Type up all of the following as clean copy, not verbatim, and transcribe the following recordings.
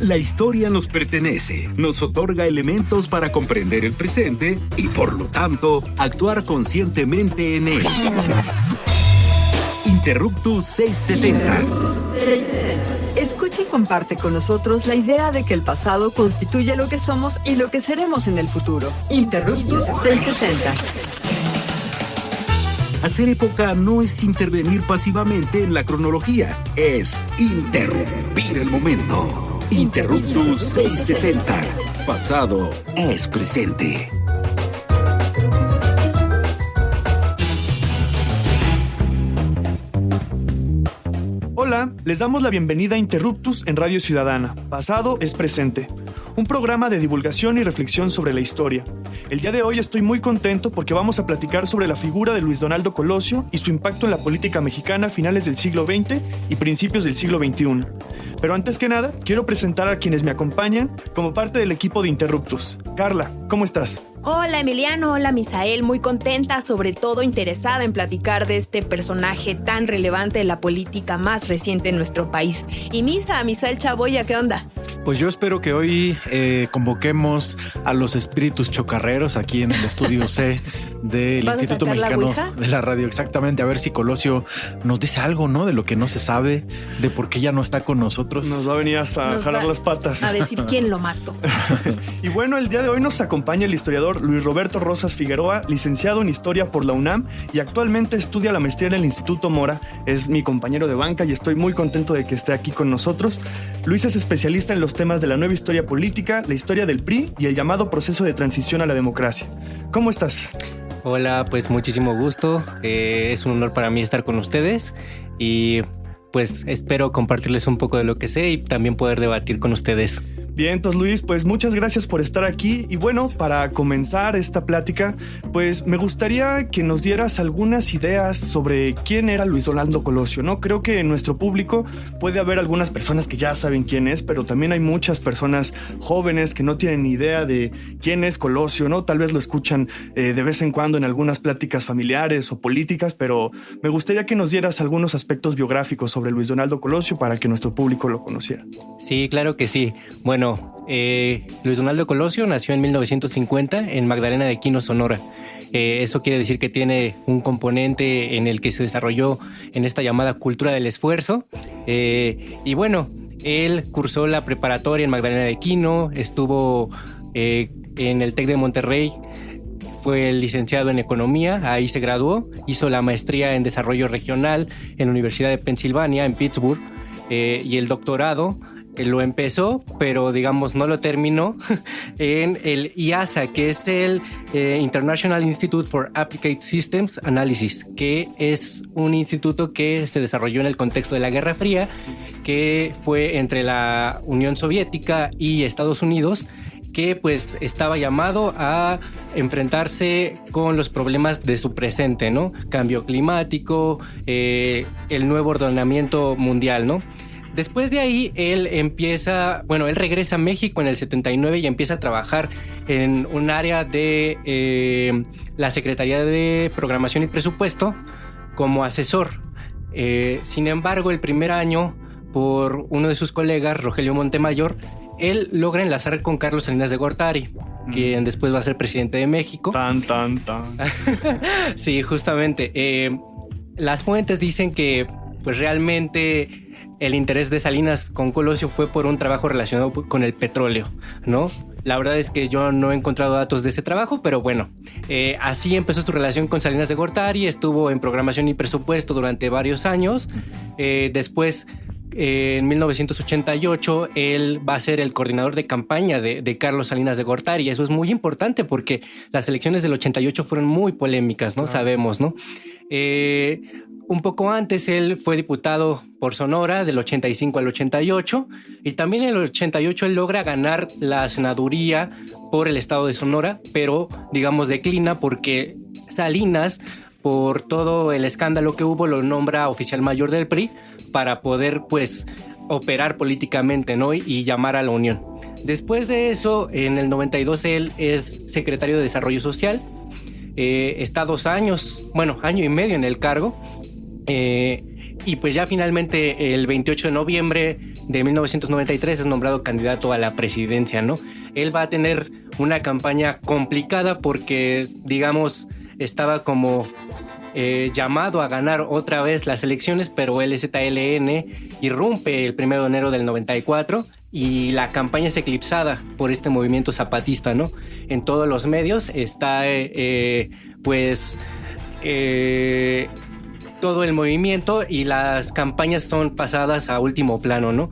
La historia nos pertenece, nos otorga elementos para comprender el presente y, por lo tanto, actuar conscientemente en él. Interruptus 660. Escucha y comparte con nosotros la idea de que el pasado constituye lo que somos y lo que seremos en el futuro. Interruptus 660. Hacer época no es intervenir pasivamente en la cronología, es interrumpir el momento. Interruptus 660. Pasado es presente. Hola, les damos la bienvenida a Interruptus en Radio Ciudadana. Pasado es presente. Un programa de divulgación y reflexión sobre la historia. El día de hoy estoy muy contento porque vamos a platicar sobre la figura de Luis Donaldo Colosio y su impacto en la política mexicana a finales del siglo XX y principios del siglo XXI. Pero antes que nada, quiero presentar a quienes me acompañan como parte del equipo de Interruptus. Carla, ¿cómo estás? Hola Emiliano, hola Misael, muy contenta, sobre todo interesada en platicar de este personaje tan relevante de la política más reciente en nuestro país. Y Misael Chaboya, ¿qué onda? Pues yo espero que hoy convoquemos a los espíritus chocarreros aquí en el estudio C del Instituto Mexicano de la Radio, exactamente, a ver si Colosio nos dice algo, ¿no? De lo que no se sabe, de por qué ya no está con nosotros. Nos va a venir hasta jalar las patas. A decir quién lo mató. Y bueno, el día de hoy nos acompaña el historiador Luis Roberto Rosas Figueroa, licenciado en Historia por la UNAM y actualmente estudia la maestría en el Instituto Mora. Es mi compañero de banca y estoy muy contento de que esté aquí con nosotros. Luis es especialista en los temas de la nueva historia política, la historia del PRI y el llamado proceso de transición a la democracia. ¿Cómo estás? Hola, pues muchísimo gusto. Es un honor para mí estar con ustedes y pues espero compartirles un poco de lo que sé y también poder debatir con ustedes. Bien, entonces Luis, pues muchas gracias por estar aquí y bueno, para comenzar esta plática, pues me gustaría que nos dieras algunas ideas sobre quién era Luis Donaldo Colosio, ¿no? Creo que en nuestro público puede haber algunas personas que ya saben quién es, pero también hay muchas personas jóvenes que no tienen ni idea de quién es Colosio, ¿no? Tal vez lo escuchan de vez en cuando en algunas pláticas familiares o políticas, pero me gustaría que nos dieras algunos aspectos biográficos sobre Luis Donaldo Colosio para que nuestro público lo conociera. Sí, claro que sí. Bueno, Luis Donaldo Colosio nació en 1950 en Magdalena de Quino, Sonora. Eso quiere decir que tiene un componente en el que se desarrolló en esta llamada cultura del esfuerzo. Y bueno, él cursó la preparatoria en Magdalena de Quino, estuvo en el TEC de Monterrey, fue licenciado en Economía, ahí se graduó, hizo la maestría en Desarrollo Regional en la Universidad de Pensilvania, en Pittsburgh, y el doctorado lo empezó, pero digamos no lo terminó en el IASA, que es el International Institute for Applied Systems Analysis, que es un instituto que se desarrolló en el contexto de la Guerra Fría, que fue entre la Unión Soviética y Estados Unidos, que pues estaba llamado a enfrentarse con los problemas de su presente, ¿no? Cambio climático, el nuevo ordenamiento mundial, ¿no? Después de ahí, él regresa a México en el 79 y empieza a trabajar en un área de la Secretaría de Programación y Presupuesto como asesor. Sin embargo, el primer año, por uno de sus colegas, Rogelio Montemayor, él logra enlazar con Carlos Salinas de Gortari, quien después va a ser presidente de México. Tan. Sí, justamente. Las fuentes dicen que pues realmente el interés de Salinas con Colosio fue por un trabajo relacionado con el petróleo, ¿no? La verdad es que yo no he encontrado datos de ese trabajo, pero bueno, así empezó su relación con Salinas de Gortari, estuvo en programación y presupuesto durante varios años. Después, en 1988, él va a ser el coordinador de campaña de Carlos Salinas de Gortari. Eso es muy importante porque las elecciones del 88 fueron muy polémicas, ¿no? Sabemos, ¿no? Un poco antes él fue diputado por Sonora del 85 al 88 y también en el 88 él logra ganar la senaduría por el estado de Sonora, pero digamos declina porque Salinas, por todo el escándalo que hubo, lo nombra oficial mayor del PRI para poder pues operar políticamente, ¿no? Y llamar a la unión. Después de eso, en el 92 él es secretario de Desarrollo Social. Está 2 años, año y medio en el cargo. Y pues ya finalmente el 28 de noviembre de 1993 es nombrado candidato a la presidencia, ¿no? Él va a tener una campaña complicada porque, digamos, estaba como llamado a ganar otra vez las elecciones, pero el EZLN irrumpe el 1 de enero del 94 y la campaña es eclipsada por este movimiento zapatista, ¿no? En todos los medios está, todo el movimiento y las campañas son pasadas a último plano, ¿no?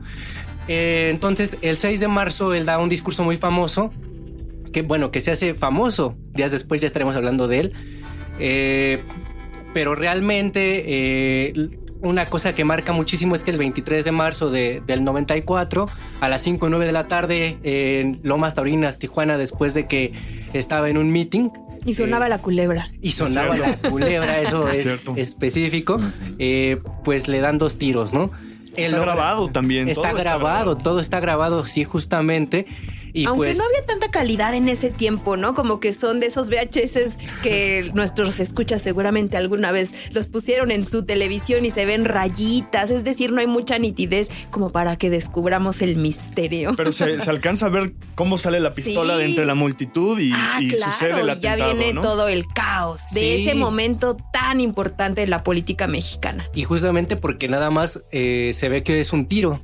Entonces, el 6 de marzo él da un discurso muy famoso, que se hace famoso. Días después ya estaremos hablando de él. Pero realmente una cosa que marca muchísimo es que el 23 de marzo del 94, a las 5:09 de la tarde, en Lomas Taurinas, Tijuana, después de que estaba en un meeting... Y sonaba la culebra. Y sonaba la culebra, eso es específico. Pues le dan 2 tiros, ¿no? Está grabado también. Todo está grabado, sí, justamente. Y aunque pues, no había tanta calidad en ese tiempo, ¿no? Como que son de esos VHS que nuestros escuchas seguramente alguna vez los pusieron en su televisión y se ven rayitas. Es decir, no hay mucha nitidez como para que descubramos el misterio. Pero se alcanza a ver cómo sale la pistola de entre la multitud y claro, sucede el atentado, ya viene, ¿no? todo el caos de ese momento tan importante en la política mexicana. Y justamente porque nada más se ve que es un tiro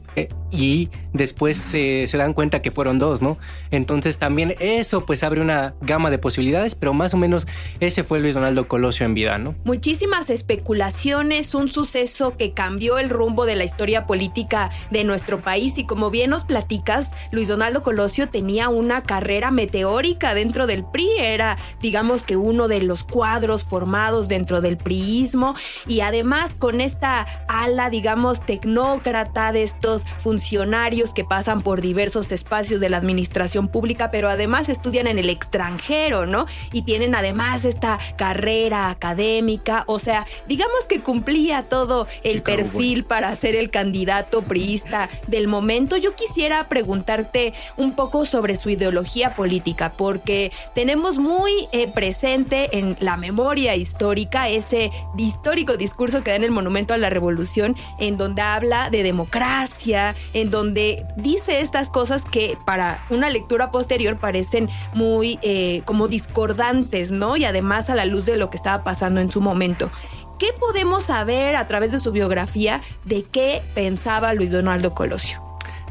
y después se dan cuenta que fueron 2, ¿no? Entonces también eso pues abre una gama de posibilidades, pero más o menos ese fue Luis Donaldo Colosio en vida, ¿no? Muchísimas especulaciones, un suceso que cambió el rumbo de la historia política de nuestro país y como bien nos platicas, Luis Donaldo Colosio tenía una carrera meteórica dentro del PRI, era digamos que uno de los cuadros formados dentro del priismo y además con esta ala digamos tecnócrata de estos funcionarios que pasan por diversos espacios de la administración pública, pero además estudian en el extranjero, ¿no? Y tienen además esta carrera académica, o sea, digamos que cumplía todo el perfil para ser el candidato priista del momento. Yo quisiera preguntarte un poco sobre su ideología política, porque tenemos muy presente en la memoria histórica ese histórico discurso que da en el Monumento a la Revolución, en donde habla de democracia, en donde dice estas cosas que para una lectura posterior parecen muy como discordantes, ¿no? Y además a la luz de lo que estaba pasando en su momento. ¿Qué podemos saber a través de su biografía de qué pensaba Luis Donaldo Colosio?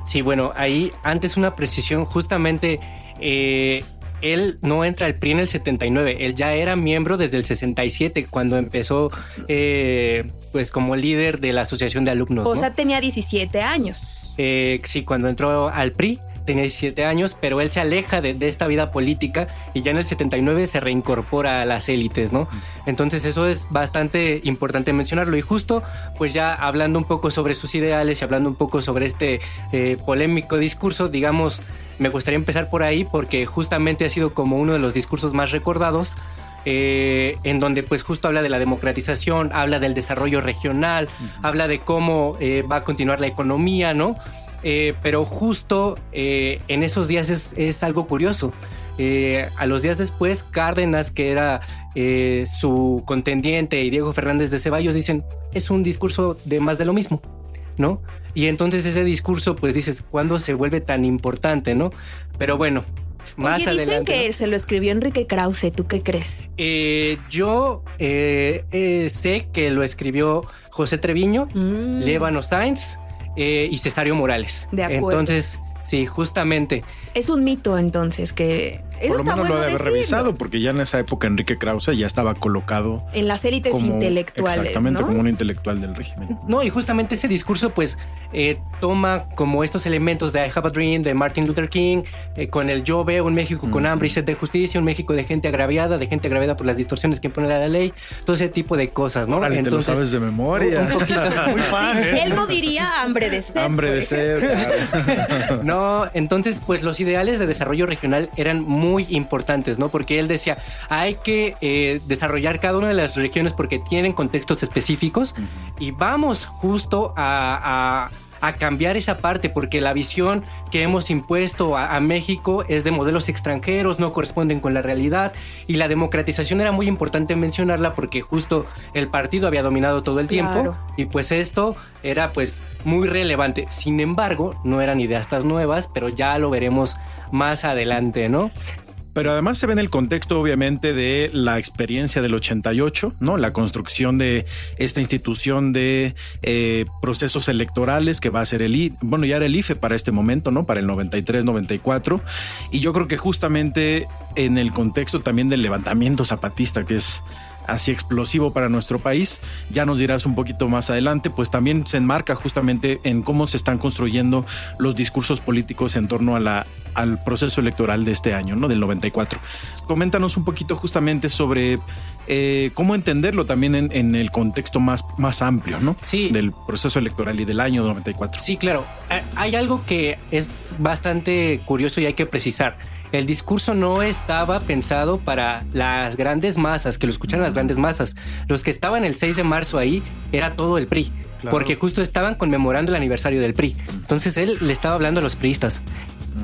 Sí, bueno, ahí antes una precisión, justamente él no entra al PRI en el 79, él ya era miembro desde el 67 cuando empezó pues como líder de la asociación de alumnos, O ¿no? sea, tenía 17 años. Sí, cuando entró al PRI tenía 17 años, pero él se aleja de esta vida política y ya en el 79 se reincorpora a las élites, ¿no? Entonces eso es bastante importante mencionarlo y justo pues ya hablando un poco sobre sus ideales y hablando un poco sobre este polémico discurso, digamos, me gustaría empezar por ahí porque justamente ha sido como uno de los discursos más recordados, en donde pues justo habla de la democratización, habla del desarrollo regional, habla de cómo va a continuar la economía, ¿no? Pero justo en esos días es algo curioso. A los días después, Cárdenas, que era su contendiente, y Diego Fernández de Ceballos dicen, es un discurso de más de lo mismo, ¿no? Y entonces ese discurso, pues dices, ¿cuándo se vuelve tan importante, no? Pero bueno, más Oye, dicen adelante, que ¿no? Se lo escribió Enrique Krause, ¿tú qué crees? Yo sé que lo escribió José Treviño, Líbano Sáenz y Cesario Morales. De acuerdo. Entonces, sí, justamente. Es un mito entonces que... Eso Por lo está menos bueno lo debe haber decirlo. revisado, porque ya en esa época Enrique Krause ya estaba colocado En las élites como, intelectuales, exactamente, ¿no? como un intelectual del régimen. No, y justamente ese discurso pues toma como estos elementos de I Have a Dream de Martin Luther King, con el yo veo un México con hambre y sed de justicia, un México de gente agraviada por las distorsiones que impone la ley, todo ese tipo de cosas, ¿no? Órale, entonces, te lo sabes de memoria. un poquito. Muy fan, Sí, él no diría hambre de sed. Hambre de sed. Claro. No, entonces pues los ideales de desarrollo regional eran muy importantes, ¿no? Porque él decía, hay que desarrollar cada una de las regiones porque tienen contextos específicos y vamos justo a a cambiar esa parte, porque la visión que hemos impuesto a México es de modelos extranjeros, no corresponden con la realidad, y la democratización era muy importante mencionarla porque justo el partido había dominado todo el tiempo, y pues esto era pues muy relevante. Sin embargo, no eran ideas tan nuevas, pero ya lo veremos más adelante, ¿no? Pero además se ve en el contexto, obviamente, de la experiencia del 88, ¿no? La construcción de esta institución de procesos electorales que va a ser ya era el IFE para este momento, ¿no? Para el 93-94. Y yo creo que justamente en el contexto también del levantamiento zapatista, que es así explosivo para nuestro país, ya nos dirás un poquito más adelante, pues también se enmarca justamente en cómo se están construyendo los discursos políticos en torno al proceso electoral de este año, ¿no? Del 94. Coméntanos un poquito justamente sobre cómo entenderlo también en el contexto más amplio, ¿no? Sí. Del proceso electoral y del año 94. Sí, claro. Hay algo que es bastante curioso y hay que precisar. El discurso no estaba pensado para las grandes masas, que lo escucharan las grandes masas. Los que estaban el 6 de marzo ahí era todo el PRI, claro, porque justo estaban conmemorando el aniversario del PRI. Entonces él le estaba hablando a los priistas.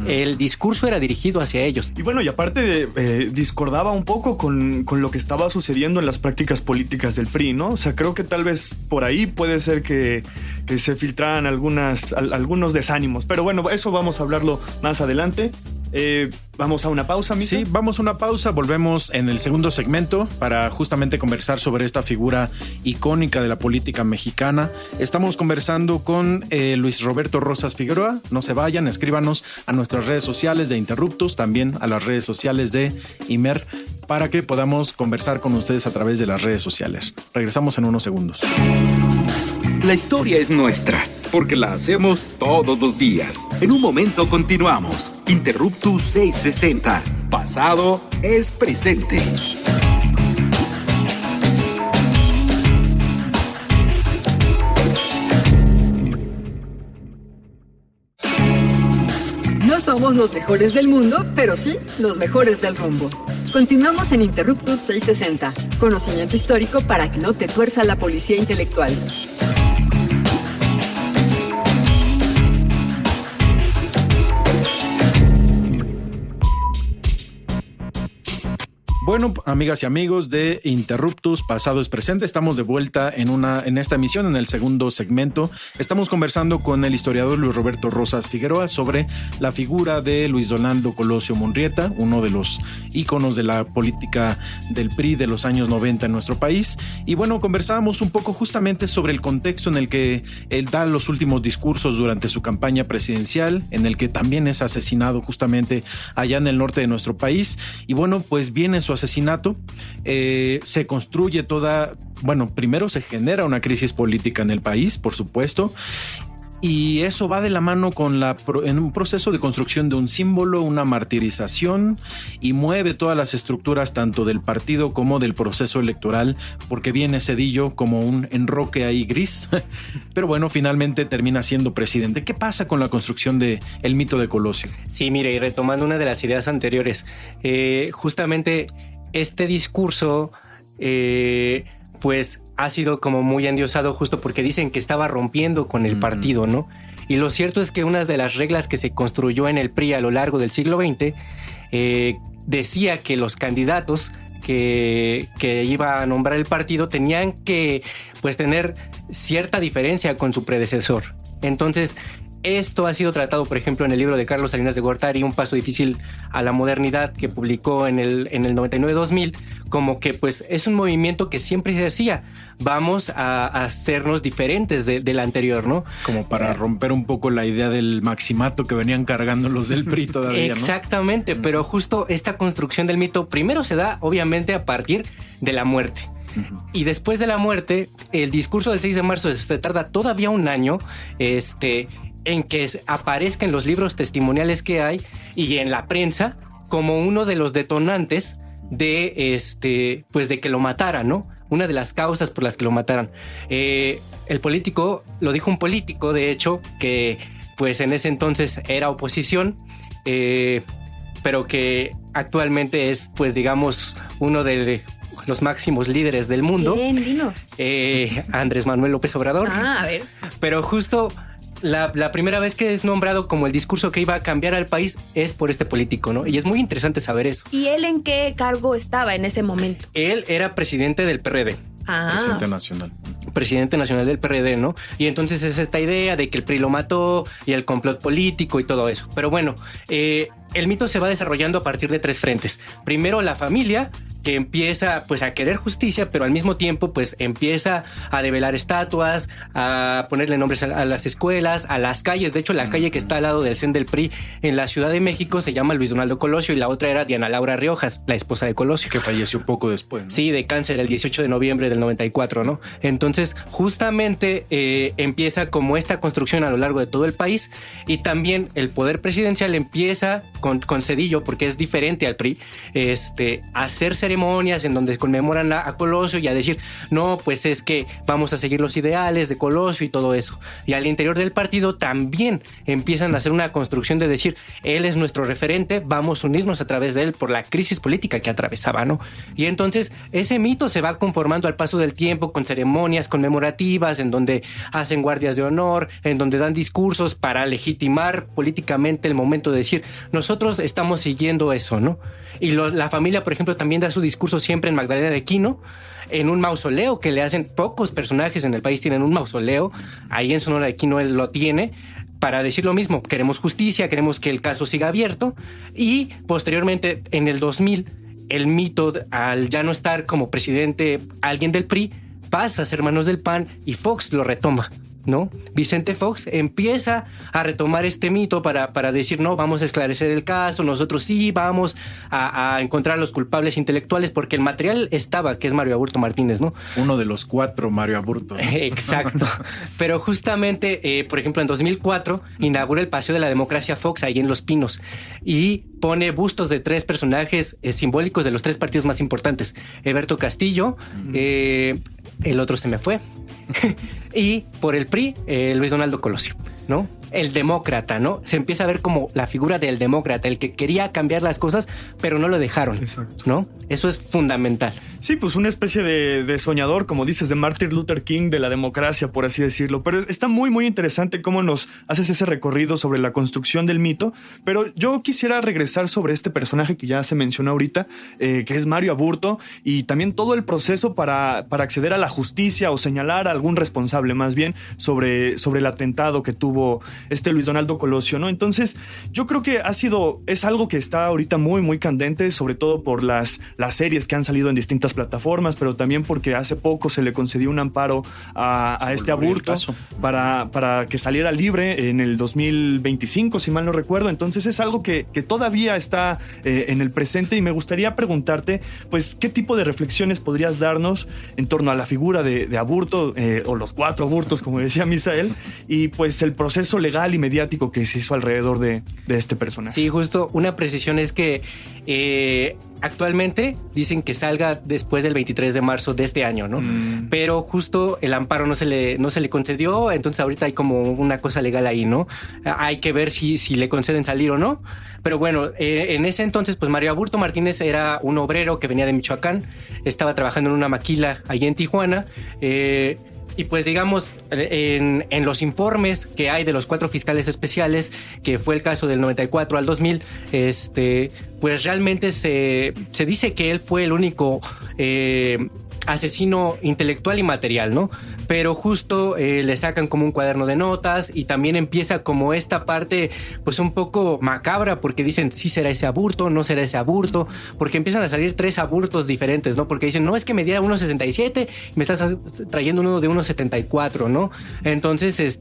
El discurso era dirigido hacia ellos. Y bueno, y aparte discordaba un poco con lo que estaba sucediendo en las prácticas políticas del PRI, ¿no? O sea, creo que tal vez por ahí puede ser que se filtraran algunos desánimos. Pero bueno, eso vamos a hablarlo más adelante. Vamos a una pausa, Misa. Sí, vamos a una pausa, volvemos en el segundo segmento para justamente conversar sobre esta figura icónica de la política mexicana. Estamos conversando con Luis Roberto Rosas Figueroa. No se vayan, escríbanos a nuestras redes sociales de Interruptus, también a las redes sociales de Imer, para que podamos conversar con ustedes a través de las redes sociales. Regresamos en unos segundos. La historia es nuestra, porque la hacemos todos los días. En un momento continuamos. Interruptus 660. Pasado es presente. No somos los mejores del mundo, pero sí los mejores del rumbo. Continuamos en Interruptus 660. Conocimiento histórico para que no te tuerza la policía intelectual. Bueno, amigas y amigos de Interruptus, pasado es presente. Estamos de vuelta en esta emisión, en el segundo segmento. Estamos conversando con el historiador Luis Roberto Rosas Figueroa sobre la figura de Luis Donaldo Colosio Munrieta, uno de los íconos de la política del PRI de los años 90 en nuestro país. Y bueno, conversábamos un poco justamente sobre el contexto en el que él da los últimos discursos durante su campaña presidencial, en el que también es asesinado justamente allá en el norte de nuestro país. Y bueno, pues viene su asesinato, se construye primero se genera una crisis política en el país, por supuesto, y eso va de la mano en un proceso de construcción de un símbolo, una martirización, y mueve todas las estructuras tanto del partido como del proceso electoral, porque viene Zedillo como un enroque ahí gris, pero bueno, finalmente termina siendo presidente. ¿Qué pasa con la construcción de el mito de Colosio? Sí, mire, y retomando una de las ideas anteriores, justamente este discurso pues ha sido como muy endiosado justo porque dicen que estaba rompiendo con el partido, ¿no? Y lo cierto es que una de las reglas que se construyó en el PRI a lo largo del siglo XX decía que los candidatos que iba a nombrar el partido tenían que pues tener cierta diferencia con su predecesor. Entonces, esto ha sido tratado, por ejemplo, en el libro de Carlos Salinas de Gortari, Un paso difícil a la modernidad, que publicó en el 99-2000, como que pues es un movimiento que siempre se hacía. Vamos a hacernos diferentes del anterior, ¿no? Como para romper un poco la idea del maximato que venían cargando los del PRI todavía, ¿no? Exactamente, pero justo esta construcción del mito primero se da, obviamente, a partir de la muerte. Y después de la muerte, el discurso del 6 de marzo se tarda todavía un año, en que aparezca en los libros testimoniales que hay y en la prensa como uno de los detonantes de pues de que lo mataran, ¿no? Una de las causas por las que lo mataran. El político, lo dijo un político, de hecho, que pues en ese entonces era oposición, pero que actualmente es, pues digamos, uno de los máximos líderes del mundo. Bien, dinos. Andrés Manuel López Obrador. A ver. Pero justo la primera vez que es nombrado como el discurso que iba a cambiar al país es por este político, ¿no? Y es muy interesante saber eso. ¿Y él en qué cargo estaba en ese momento? Él era presidente del PRD. Presidente nacional del PRD, ¿no? Y entonces es esta idea de que el PRI lo mató y el complot político y todo eso. Pero bueno, el mito se va desarrollando a partir de 3 frentes. Primero, la familia, que empieza pues a querer justicia, pero al mismo tiempo pues empieza a develar estatuas, a ponerle nombres a las escuelas, a las calles. De hecho, la calle que está al lado del CEN del PRI en la Ciudad de México se llama Luis Donaldo Colosio y la otra era Diana Laura Riojas, la esposa de Colosio. Que falleció poco después, ¿no? Sí, de cáncer el 18 de noviembre del 94, ¿no? Entonces, justamente empieza como esta construcción a lo largo de todo el país y también el poder presidencial empieza con Zedillo, porque es diferente al PRI, a hacer ceremonias en donde conmemoran a Colosio y a decir, no, pues es que vamos a seguir los ideales de Colosio y todo eso. Y al interior del partido también empiezan a hacer una construcción de decir, él es nuestro referente, vamos a unirnos a través de él por la crisis política que atravesaba, ¿no? Y entonces ese mito se va conformando al paso del tiempo con ceremonias conmemorativas en donde hacen guardias de honor, en donde dan discursos para legitimar políticamente el momento de decir, nosotros estamos siguiendo eso, ¿no? Y la familia, por ejemplo, también da su discurso siempre en Magdalena de Quino, en un mausoleo que le hacen. Pocos personajes en el país tienen un mausoleo. Ahí en Sonora de Quino él lo tiene, para decir lo mismo. Queremos justicia, queremos que el caso siga abierto. Y posteriormente, en el 2000, el mito, al ya no estar como presidente alguien del PRI, pasa a ser manos del PAN y Fox lo retoma, ¿no? Vicente Fox empieza a retomar este mito para decir, no, vamos a esclarecer el caso, nosotros sí vamos a encontrar a los culpables intelectuales, porque el material estaba, que es Mario Aburto Martínez, ¿no? Uno de los 4 Mario Aburto, ¿no? Exacto. Pero justamente, por ejemplo, en 2004 inaugura el Paseo de la Democracia Fox ahí en Los Pinos y pone bustos de 3 personajes simbólicos de los 3 partidos más importantes. Eberto Castillo, el otro se me fue, y por el PRI, Luis Donaldo Colosio, ¿no? El demócrata, ¿no? Se empieza a ver como la figura del demócrata, el que quería cambiar las cosas, pero no lo dejaron. Exacto. ¿No? Eso es fundamental. Sí, pues una especie de soñador, como dices, de Martin Luther King de la democracia, por así decirlo. Pero está muy, muy interesante cómo nos haces ese recorrido sobre la construcción del mito. Pero yo quisiera regresar sobre este personaje que ya se mencionó ahorita, que es Mario Aburto, y también todo el proceso para acceder a la justicia o señalar a algún responsable, más bien, sobre el atentado que tuvo Luis Donaldo Colosio, ¿no? Entonces, yo creo que es algo que está ahorita muy, muy candente, sobre todo por las series que han salido en distintas plataformas, pero también porque hace poco se le concedió un amparo a este Aburto para que saliera libre en el 2025, si mal no recuerdo. Entonces, es algo que todavía está en el presente, y me gustaría preguntarte, pues, ¿qué tipo de reflexiones podrías darnos en torno a la figura de Aburto, o los 4 Aburtos, como decía Misael, y pues el proceso legal y mediático que se hizo alrededor de este personaje? Sí, justo una precisión es que actualmente dicen que salga después del 23 de marzo de este año, ¿no? Pero justo el amparo no se le concedió, entonces ahorita hay como una cosa legal ahí, ¿no? Hay que ver si le conceden salir o no. Pero bueno, en ese entonces, pues Mario Aburto Martínez era un obrero que venía de Michoacán, estaba trabajando en una maquila allí en Tijuana, y pues digamos, en los informes que hay de los 4 fiscales especiales, que fue el caso del 94 al 2000, pues realmente se dice que él fue el único asesino intelectual y material, ¿no? Pero justo le sacan como un cuaderno de notas y también empieza como esta parte pues un poco macabra, porque dicen, sí será ese Aburto, no será ese Aburto, porque empiezan a salir 3 Aburtos diferentes, ¿no? Porque dicen, no, es que medía 1.67 y me estás trayendo uno de 1.74, ¿no? Entonces,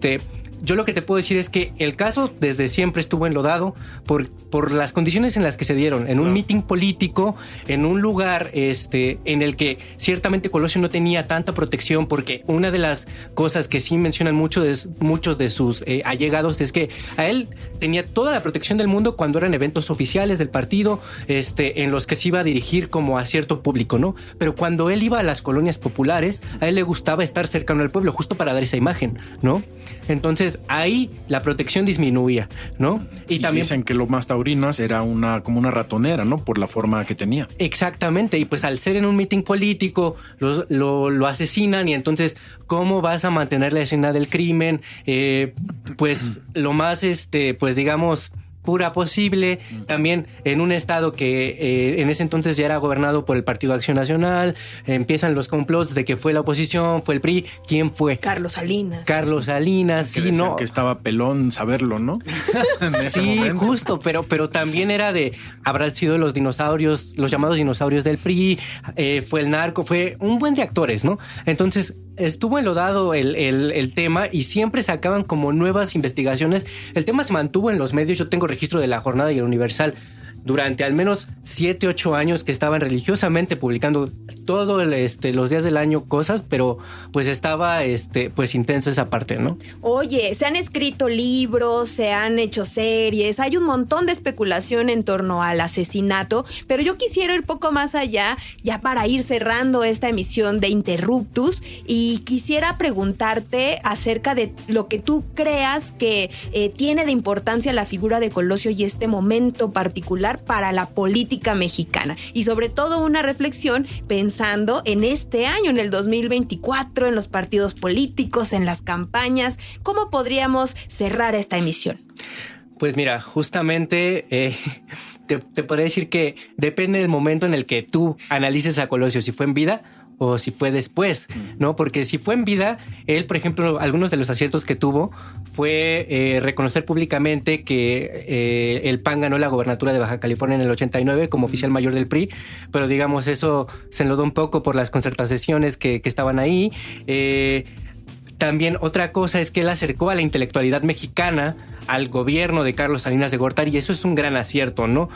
yo lo que te puedo decir es que el caso desde siempre estuvo enlodado por las condiciones en las que se dieron, en un mitin político, en un lugar en el que ciertamente Colosio no tenía tanta protección, porque una de las cosas que sí mencionan muchos de sus allegados es que a él tenía toda la protección del mundo cuando eran eventos oficiales del partido, en los que se iba a dirigir como a cierto público, ¿no? Pero cuando él iba a las colonias populares, a él le gustaba estar cercano al pueblo, justo para dar esa imagen, ¿no? Entonces ahí la protección disminuía, ¿no? Y también dicen que Lomas Taurinas era como una ratonera, ¿no? Por la forma que tenía. Exactamente, y pues al ser en un mitin político lo asesinan, y entonces, ¿cómo vas a mantener la escena del crimen? Pues lo más, pues digamos, pura posible, también en un estado que en ese entonces ya era gobernado por el Partido Acción Nacional. Empiezan los complots de que fue la oposición, fue el PRI. ¿Quién fue? Carlos Salinas. Sí, no. Que estaba pelón saberlo, ¿no? Sí, momento. Justo, pero también era habrán sido los dinosaurios, los llamados dinosaurios del PRI, fue el narco, fue un buen de actores, ¿no? Entonces estuvo enlodado el tema y siempre sacaban como nuevas investigaciones. El tema se mantuvo en los medios. Yo tengo registro de La Jornada y El Universal durante al menos 7, 8 años que estaban religiosamente publicando todos los días del año cosas, pero pues estaba pues intensa esa parte, ¿no? Oye, se han escrito libros, se han hecho series, hay un montón de especulación en torno al asesinato, pero yo quisiera ir poco más allá, ya para ir cerrando esta emisión de Interruptus, y quisiera preguntarte acerca de lo que tú creas que tiene de importancia la figura de Colosio y este momento particular para la política mexicana, y sobre todo una reflexión pensando en este año, en el 2024, en los partidos políticos, en las campañas. ¿Cómo podríamos cerrar esta emisión? Pues mira, justamente te podría decir que depende del momento en el que tú analices a Colosio, si fue en vida o si fue después, ¿no? Porque si fue en vida, él, por ejemplo, algunos de los aciertos que tuvo fue reconocer públicamente que el PAN ganó la gobernatura de Baja California en el 89 como oficial mayor del PRI, pero digamos eso se enlodó un poco por las concertaciones que estaban ahí. También otra cosa es que él acercó a la intelectualidad mexicana al gobierno de Carlos Salinas de Gortari, y eso es un gran acierto, ¿no?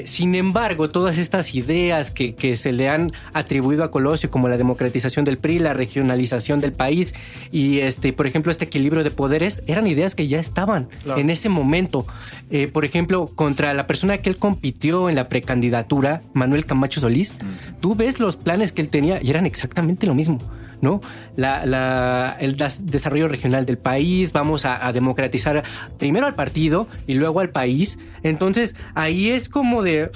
Sin embargo, todas estas ideas que se le han atribuido a Colosio, como la democratización del PRI, la regionalización del país y por ejemplo, este equilibrio de poderes, eran ideas que ya estaban en ese momento. Por ejemplo, contra la persona que él compitió en la precandidatura, Manuel Camacho Solís, tú ves los planes que él tenía y eran exactamente lo mismo, ¿no? El desarrollo regional del país, vamos a democratizar primero al partido y luego al país. Entonces ahí es como de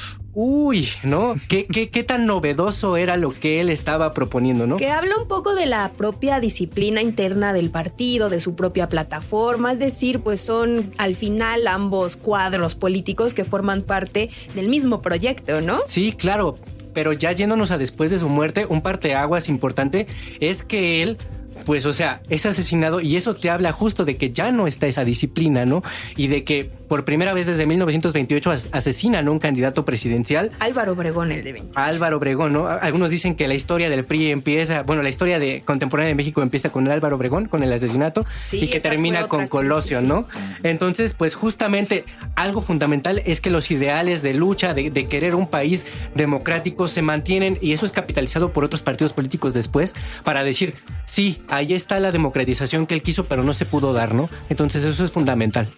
¿no? ¿Qué tan novedoso era lo que él estaba proponiendo, ¿no? Que habla un poco de la propia disciplina interna del partido, de su propia plataforma, es decir, pues son al final ambos cuadros políticos que forman parte del mismo proyecto, ¿no? Sí, claro. Pero ya yéndonos a después de su muerte, un parteaguas importante es que él, pues, o sea, es asesinado, y eso te habla justo de que ya no está esa disciplina, ¿no? Y de que por primera vez desde 1928 asesinan a un candidato presidencial. Álvaro Obregón, el de 28. Álvaro Obregón, ¿no? Algunos dicen que la historia del PRI empieza, bueno, la historia contemporánea de México empieza con Álvaro Obregón, con el asesinato, y que termina con Colosio, ¿no? Entonces, pues justamente algo fundamental es que los ideales de lucha, de querer un país democrático se mantienen, y eso es capitalizado por otros partidos políticos después para decir, sí, ahí está la democratización que él quiso, pero no se pudo dar, ¿no? Entonces eso es fundamental.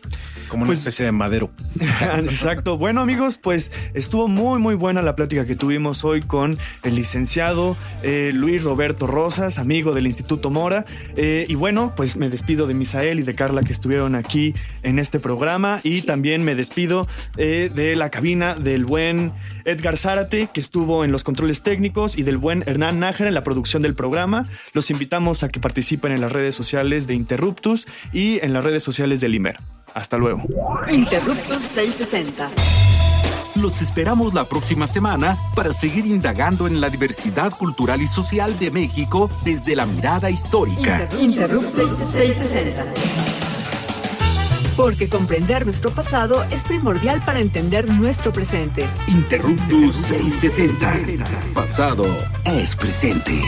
Como una especie de Madero. Exacto. Bueno, amigos, pues estuvo muy, muy buena la plática que tuvimos hoy con el licenciado Luis Roberto Rosas, amigo del Instituto Mora. Y bueno, pues me despido de Misael y de Carla, que estuvieron aquí en este programa. Y también me despido de la cabina del buen Edgar Zárate, que estuvo en los controles técnicos, y del buen Hernán Nájera en la producción del programa. Los invitamos a que participen en las redes sociales de Interruptus y en las redes sociales del IMER. Hasta luego. Interruptus 660. Los esperamos la próxima semana para seguir indagando en la diversidad cultural y social de México desde la mirada histórica. Interruptus 660. Porque comprender nuestro pasado es primordial para entender nuestro presente. Interruptus 660. Pasado es presente.